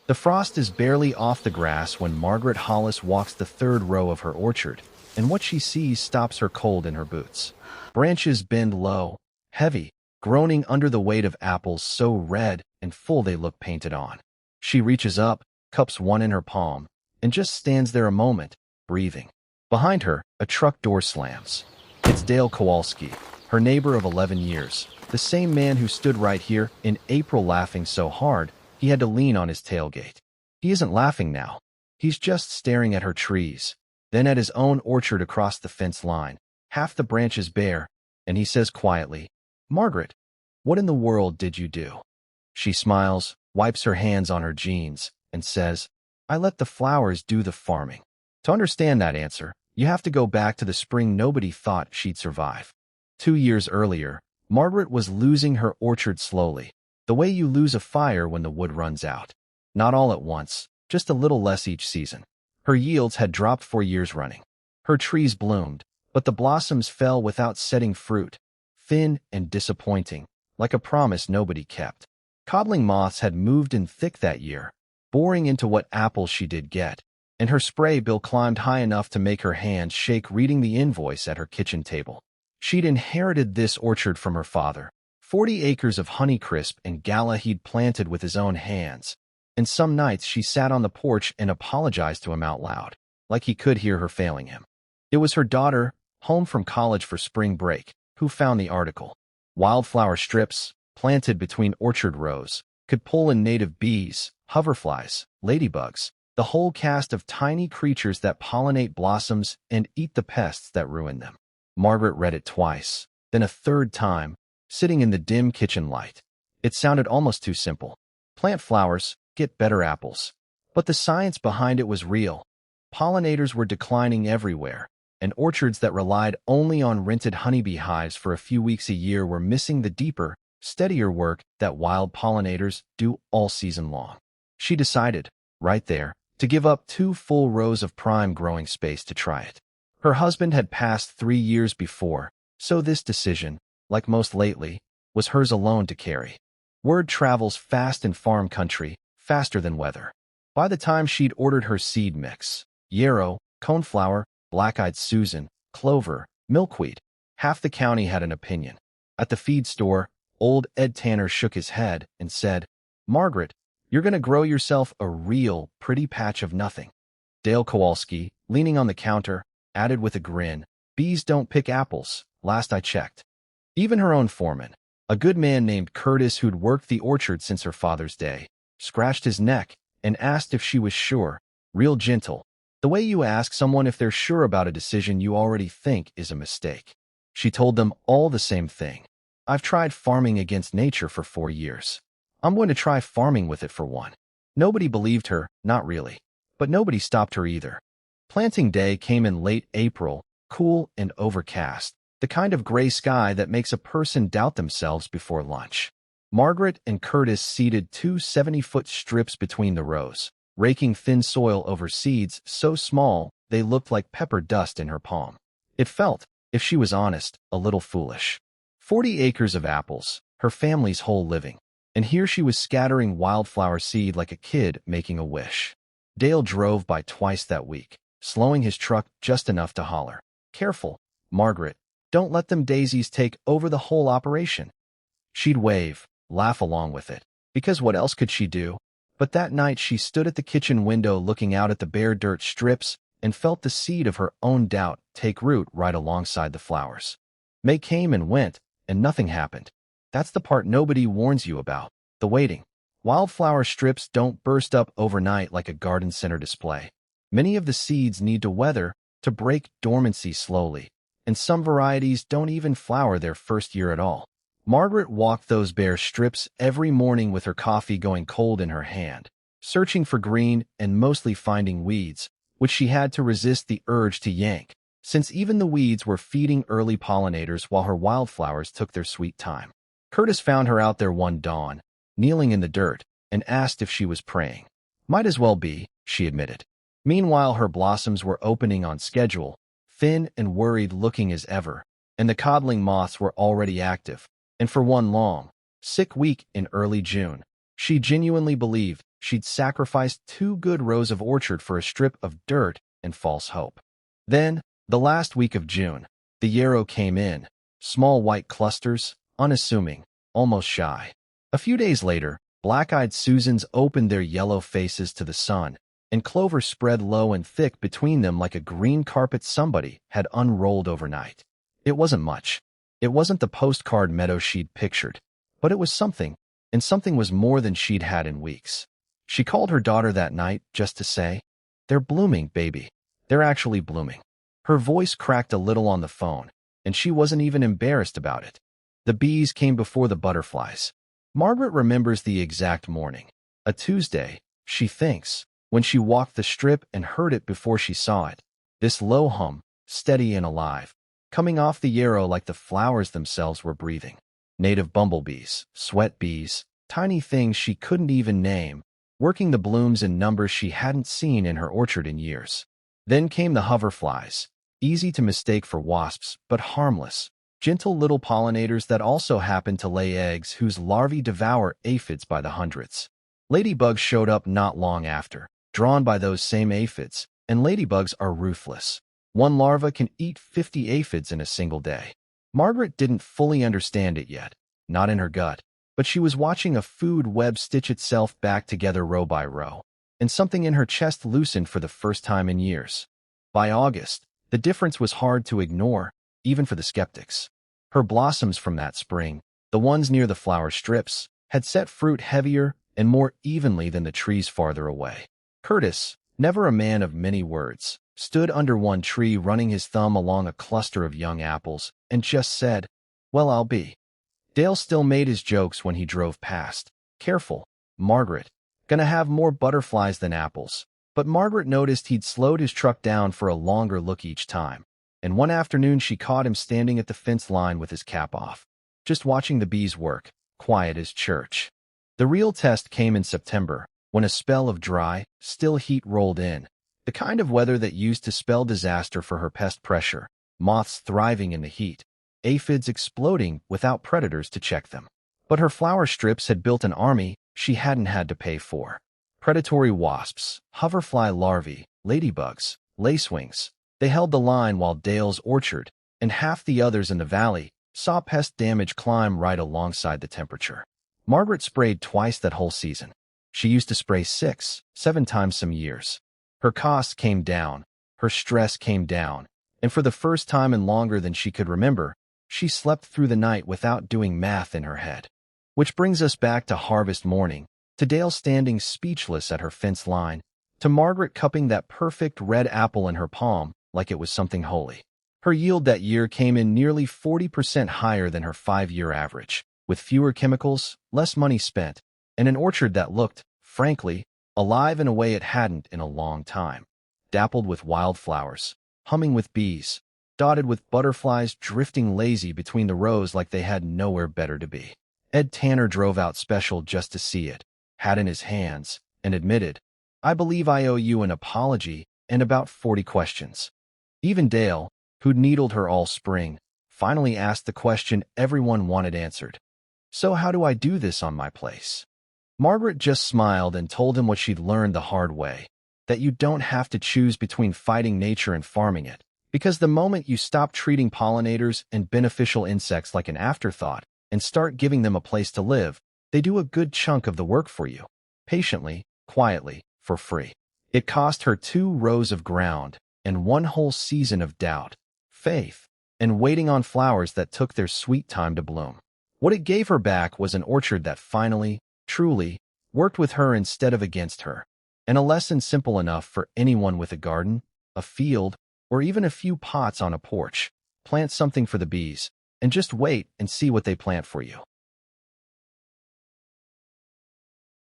The frost is barely off the grass when Margaret Hollis walks the third row of her orchard, and what she sees stops her cold in her boots. Branches bend low, heavy, groaning under the weight of apples so red and full they look painted on. She reaches up, cups one in her palm, and just stands there a moment, breathing. Behind her, a truck door slams. It's Dale Kowalski, her neighbor of 11 years, the same man who stood right here in April laughing so hard he had to lean on his tailgate. He isn't laughing now. He's just staring at her trees, then at his own orchard across the fence line, half the branches bare, and he says quietly, "Margaret, what in the world did you do?" She smiles, wipes her hands on her jeans, and says, "I let the flowers do the farming." To understand that answer, you have to go back to the spring nobody thought she'd survive. 2 years earlier, Margaret was losing her orchard slowly, the way you lose a fire when the wood runs out. Not all at once, just a little less each season. Her yields had dropped for years running. Her trees bloomed, but the blossoms fell without setting fruit, thin and disappointing, like a promise nobody kept. Codling moths had moved in thick that year, boring into what apples she did get, and her spray bill climbed high enough to make her hands shake reading the invoice at her kitchen table. She'd inherited this orchard from her father, 40 acres of Honeycrisp and Gala he'd planted with his own hands, and some nights she sat on the porch and apologized to him out loud, like he could hear her failing him. It was her daughter, home from college for spring break, who found the article. Wildflower strips, planted between orchard rows, could pull in native bees, hoverflies, ladybugs, the whole cast of tiny creatures that pollinate blossoms and eat the pests that ruin them. Margaret read it twice, then a third time, sitting in the dim kitchen light. It sounded almost too simple. Plant flowers, get better apples. But the science behind it was real. Pollinators were declining everywhere, and orchards that relied only on rented honeybee hives for a few weeks a year were missing the deeper, steadier work that wild pollinators do all season long. She decided, right there, to give up 2 full rows of prime growing space to try it. Her husband had passed 3 years before, so this decision, like most lately, was hers alone to carry. Word travels fast in farm country, faster than weather. By the time she'd ordered her seed mix, yarrow, coneflower, black-eyed Susan, clover, milkweed, half the county had an opinion. At the feed store, old Ed Tanner shook his head and said, "Margaret, you're going to grow yourself a real pretty patch of nothing." Dale Kowalski, leaning on the counter, added with a grin, "Bees don't pick apples, last I checked." Even her own foreman, a good man named Curtis who'd worked the orchard since her father's day, scratched his neck and asked if she was sure, real gentle, the way you ask someone if they're sure about a decision you already think is a mistake. She told them all the same thing. "I've tried farming against nature for 4 years. I'm going to try farming with it for one." Nobody believed her, not really. But nobody stopped her either. Planting day came in late April, cool and overcast, the kind of gray sky that makes a person doubt themselves before lunch. Margaret and Curtis seeded 2 70-foot strips between the rows, raking thin soil over seeds so small they looked like pepper dust in her palm. It felt, if she was honest, a little foolish. 40 acres of apples, her family's whole living, and here she was scattering wildflower seed like a kid making a wish. Dale drove by twice that week, slowing his truck just enough to holler, "Careful, Margaret, don't let them daisies take over the whole operation." She'd wave, laugh along with it, because what else could she do? But that night she stood at the kitchen window looking out at the bare dirt strips and felt the seed of her own doubt take root right alongside the flowers. May came and went, and nothing happened. That's the part nobody warns you about, the waiting. Wildflower strips don't burst up overnight like a garden center display. Many of the seeds need to weather, to break dormancy slowly, and some varieties don't even flower their first year at all. Margaret walked those bare strips every morning with her coffee going cold in her hand, searching for green and mostly finding weeds, which she had to resist the urge to yank, since even the weeds were feeding early pollinators while her wildflowers took their sweet time. Curtis found her out there one dawn, kneeling in the dirt, and asked if she was praying. "Might as well be," she admitted. Meanwhile, her blossoms were opening on schedule, thin and worried-looking as ever, and the codling moths were already active. And for one long, sick week in early June, she genuinely believed she'd sacrificed 2 good rows of orchard for a strip of dirt and false hope. Then, the last week of June, the yarrow came in, small white clusters, unassuming, almost shy. A few days later, black-eyed Susans opened their yellow faces to the sun, and clover spread low and thick between them like a green carpet somebody had unrolled overnight. It wasn't much. It wasn't the postcard meadow she'd pictured, but it was something, and something was more than she'd had in weeks. She called her daughter that night just to say, "They're blooming, baby. They're actually blooming." Her voice cracked a little on the phone, and she wasn't even embarrassed about it. The bees came before the butterflies. Margaret remembers the exact morning. A Tuesday, she thinks, when she walked the strip and heard it before she saw it. This low hum, steady and alive, coming off the yarrow like the flowers themselves were breathing. Native bumblebees, sweat bees, tiny things she couldn't even name, working the blooms in numbers she hadn't seen in her orchard in years. Then came the hoverflies, easy to mistake for wasps, but harmless, gentle little pollinators that also happen to lay eggs whose larvae devour aphids by the hundreds. Ladybugs showed up not long after, drawn by those same aphids, and ladybugs are ruthless. One larva can eat 50 aphids in a single day. Margaret didn't fully understand it yet, not in her gut, but she was watching a food web stitch itself back together row by row, and something in her chest loosened for the first time in years. By August, the difference was hard to ignore, even for the skeptics. Her blossoms from that spring, the ones near the flower strips, had set fruit heavier and more evenly than the trees farther away. Curtis, never a man of many words, stood under one tree running his thumb along a cluster of young apples and just said, "Well, I'll be." Dale still made his jokes when he drove past. "Careful, Margaret. Gonna have more butterflies than apples." But Margaret noticed he'd slowed his truck down for a longer look each time, and one afternoon she caught him standing at the fence line with his cap off, just watching the bees work, quiet as church. The real test came in September, when a spell of dry, still heat rolled in, the kind of weather that used to spell disaster for her pest pressure, moths thriving in the heat, aphids exploding without predators to check them. But her flower strips had built an army she hadn't had to pay for. Predatory wasps, hoverfly larvae, ladybugs, lacewings. They held the line while Dale's orchard, and half the others in the valley, saw pest damage climb right alongside the temperature. Margaret sprayed twice that whole season. She used to spray 6, 7 times some years. Her costs came down, her stress came down, and for the first time in longer than she could remember, she slept through the night without doing math in her head. Which brings us back to harvest morning, to Dale standing speechless at her fence line, to Margaret cupping that perfect red apple in her palm like it was something holy. Her yield that year came in nearly 40% higher than her 5-year average, with fewer chemicals, less money spent, and an orchard that looked, frankly, alive in a way it hadn't in a long time. Dappled with wildflowers, humming with bees, dotted with butterflies drifting lazy between the rows like they had nowhere better to be. Ed Tanner drove out special just to see it, hat in his hands, and admitted, "I believe I owe you an apology and about 40 questions." Even Dale, who'd needled her all spring, finally asked the question everyone wanted answered. "So how do I do this on my place?" Margaret just smiled and told him what she'd learned the hard way, that you don't have to choose between fighting nature and farming it, because the moment you stop treating pollinators and beneficial insects like an afterthought and start giving them a place to live, they do a good chunk of the work for you, patiently, quietly, for free. It cost her 2 rows of ground and 1 whole season of doubt, faith, and waiting on flowers that took their sweet time to bloom. What it gave her back was an orchard that finally, truly, worked with her instead of against her, and a lesson simple enough for anyone with a garden, a field, or even a few pots on a porch. Plant something for the bees, and just wait and see what they plant for you.